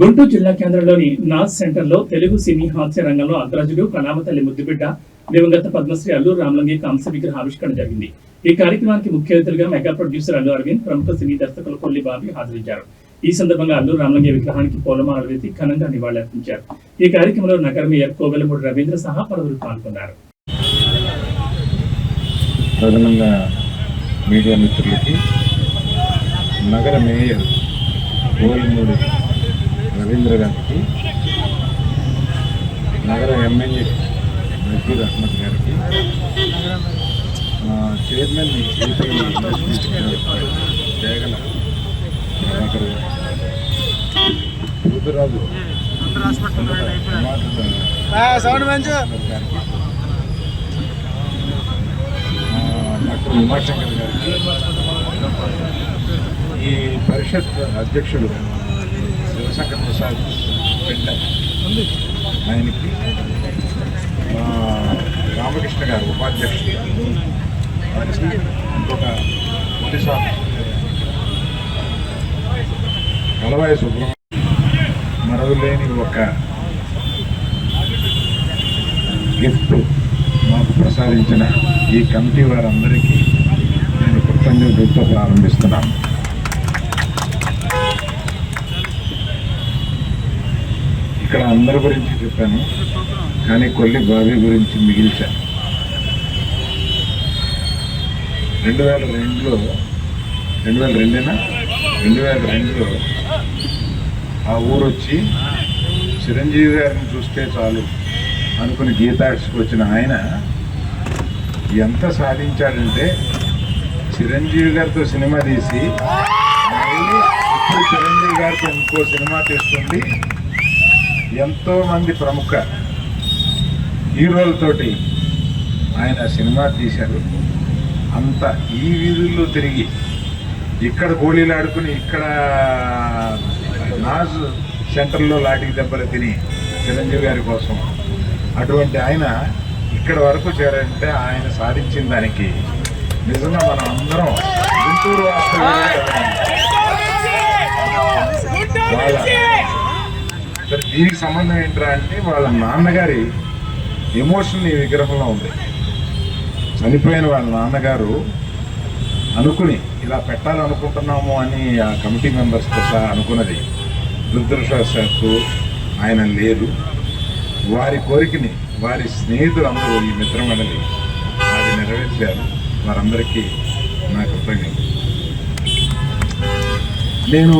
గుంటూరు జిల్లా కేంద్రంలోని నాజ్ సెంటర్లో తెలుగు సినీ హాస్య రంగంలో అగ్రజుడు కళామతల్లి ముద్దుబిడ్డ దివంగత పద్మశ్రీ అల్లూరు రామలింగి కాంస్య విగ్రహావిష్కరణ జరిగింది. ఈ కార్యక్రమానికి ముఖ్య అతిథులుగా మెగా ప్రొడ్యూసర్ అల్లు అరవింద్, ప్రముఖ సినీ దర్శకులు కొల్లి బాబీ హాజరించారు. ఈ సందర్భంగా అల్లూరు రామలింగి విగ్రహానికి పూలమాలలు వేసి ఘనంగా నివాళులర్పించారు. ఈ కార్యక్రమంలో నగర మేయర్ కోవెలమూడి రవీంద్ర సహా పలువురు పాల్గొన్నారు. మీడియా మిత్రులకి నగర మేయర్ కోవెలమూడి రవీంద్ర గారికి, నగర ఎమ్మెల్యే నజీర్ అహ్మద్ గారికి, చైర్మన్ ఏపీ జయగల ప్రభాకర్ గారు, రుద్రరాజు డాక్టర్ ఉమాశంకర్ గారికి, ఈ పరిషత్ అధ్యక్షుడు శివశంకర్ ప్రసాద్ పెంట ఆయనకి, రామకృష్ణ గారు ఉపాధ్యక్షుడు వారికి, ఇంకొక పోలీస్ ఆఫీసర్ కలవాయి సుబ్రహ్మణ్యం, మరవలేని ఒక గిఫ్ట్ మాకు ప్రసాదించిన ఈ కమిటీ వారందరికీ నేను కృతజ్ఞతలతో ప్రారంభిస్తున్నాను. ఇక్కడ అందరి గురించి చెప్పాను, కానీ కొల్లి బాబీ గురించి మిగిల్చాను. 2002లో ఆ ఊరొచ్చి చిరంజీవి గారిని చూస్తే చాలు అనుకుని గీతాక్షికి వచ్చిన ఆయన ఎంత సాధించాడంటే, చిరంజీవి గారితో సినిమా తీసి మళ్ళీ ఇప్పుడు చిరంజీవి గారితో ఇంకో సినిమా తీస్తుంది. ఎంతోమంది ప్రముఖ హీరోలతోటి ఆయన సినిమా తీశారు. అంత ఈ వీధుల్లో తిరిగి ఇక్కడ గోళీలు ఆడుకుని ఇక్కడ నాజ్ సెంటర్లో లాఠీ దెబ్బలు తిని చిరంజీవి గారి కోసం అటువంటి ఆయన ఇక్కడ వరకు చేరారంటే ఆయన సాధించిన దానికి నిజంగా మనం అందరం గుంటూరు దీనికి సంబంధం ఏంట్రా అంటే, వాళ్ళ నాన్నగారి ఎమోషన్ ఈ విగ్రహంలో ఉంది. చనిపోయిన వాళ్ళ నాన్నగారు అనుకుని ఇలా పెట్టాలనుకుంటున్నాము అని ఆ కమిటీ మెంబర్స్తో సహా అనుకున్నది. దురదృష్టవశాత్తు ఆయన లేరు. వారి కోరికని వారి స్నేహితులందరూ ఈ మిత్రమండలి అది నెరవేర్చారు. వారందరికీ నా కృతజ్ఞతలు. నేను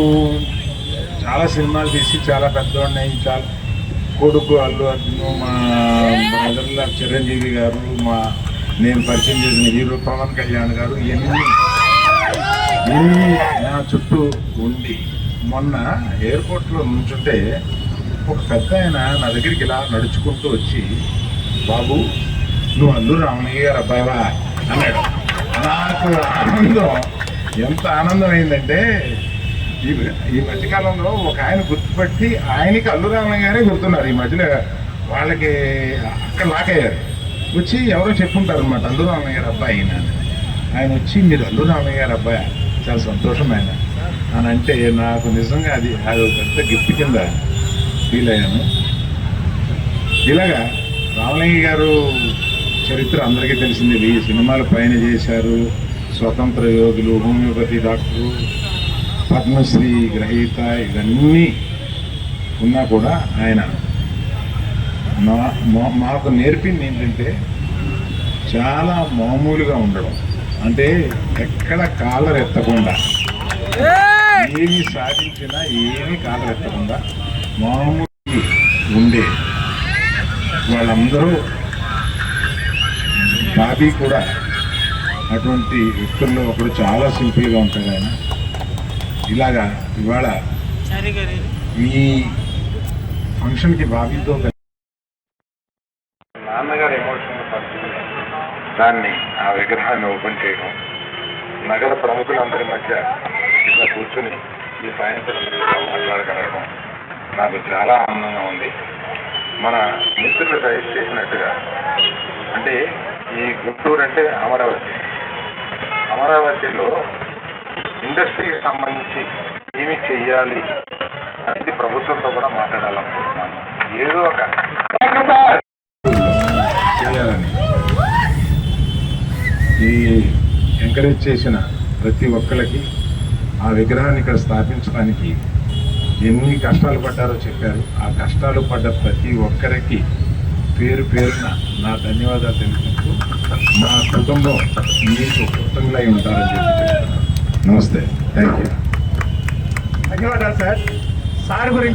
చాలా సినిమాలు తీసి చాలా పెద్దవాడిని, చాలా కొడుకు అల్లు అర్జున్, మా బ్రదర్ల చిరంజీవి గారు, నేను పరిచయం చేసిన హీరో పవన్ కళ్యాణ్ గారు, ఇవన్నీ నా చుట్టూ ఉండి మొన్న ఎయిర్పోర్ట్లో నుంచుంటే ఒక పెద్ద ఆయన నా దగ్గరికి ఇలా నడుచుకుంటూ వచ్చి, బాబు నువ్వు అల్లూరు రామలింగి గారు అబ్బాయివా అన్నాడు. నాకు ఆనందం, ఎంత ఆనందం అయిందంటే, ఈ మధ్యకాలంలో ఒక ఆయన గుర్తుపట్టి ఆయనకి అల్లు రామలింగి గారే గుర్తున్నారు. ఈ మధ్యలో వాళ్ళకి అక్కడ లాకయ్యారు. వచ్చి ఎవరో చెప్పుంటారు అనమాట, అల్లు రామలింగి గారు అబ్బాయి ఆయన వచ్చి, మీరు అల్లు రామలింగి గారు అబ్బాయి, చాలా సంతోషం ఆయన అని అంటే, నాకు నిజంగా అది పెద్ద గిఫ్ట్ కింద ఫీల్ అయ్యాను. ఇలాగా రామలింగి గారు చరిత్ర అందరికీ తెలిసింది. ఈ సినిమాలు పైన చేశారు, స్వతంత్ర యోధులు, హోమియోపతి డాక్టరు, పద్మశ్రీ గ్రహీత, ఇవన్నీ ఉన్నా కూడా ఆయన మాకు నేర్పింది ఏంటంటే, చాలా మామూలుగా ఉండడం. అంటే ఎక్కడ కాలర్ ఎత్తకుండా, ఏమి సాధించినా ఏమి కాలర్ ఎత్తకుండా మామూలు ఉండే వాళ్ళందరూ. బాబీ కూడా అటువంటి వ్యక్తుల్లో ఒకడు, చాలా సింపుల్గా ఉంటాడు ఆయన. ఇలాగా ఇవాళ ఈ ఫంక్షన్కి బాబీతో నాన్నగారు ఎమోషనల్ పరిస్థితి, దాన్ని ఆ విగ్రహాన్ని ఓపెన్ చేయడం, నగర ప్రముఖులందరి మధ్య ఇట్లా కూర్చుని ఈ సాయంత్రం మాట్లాడగలగడం నాకు చాలా ఆనందంగా ఉంది. మన మిత్రులు సజెస్ట్ చేసినట్టుగా, అంటే ఈ గుంటూరు అంటే అమరావతిలో ఇండస్ట్రీకి సంబంధించి ఏమి చెయ్యాలి ఇది ప్రభుత్వంతో కూడా మాట్లాడాలనుకుంటున్నాను. ఏదో ఒక చేయాలని ఈ ఎంకరేజ్ చేసిన ప్రతి ఒక్కరికి ఆ విగ్రహాన్ని ఇక్కడ స్థాపించడానికి ఎన్ని కష్టాలు పడ్డారో చెప్పారు. ఆ కష్టాలు పడ్డ ప్రతి ఒక్కరికి పేరు పేరున నా ధన్యవాదాలు తెలుపుతూ మా కుటుంబం మీకు కృతజ్ఞులై ఉంటారని చెప్పి చెప్తున్నాను. నమస్తే, థ్యాంక్ యూ. ధన్యవాదాలు సార్. సార్ గురించి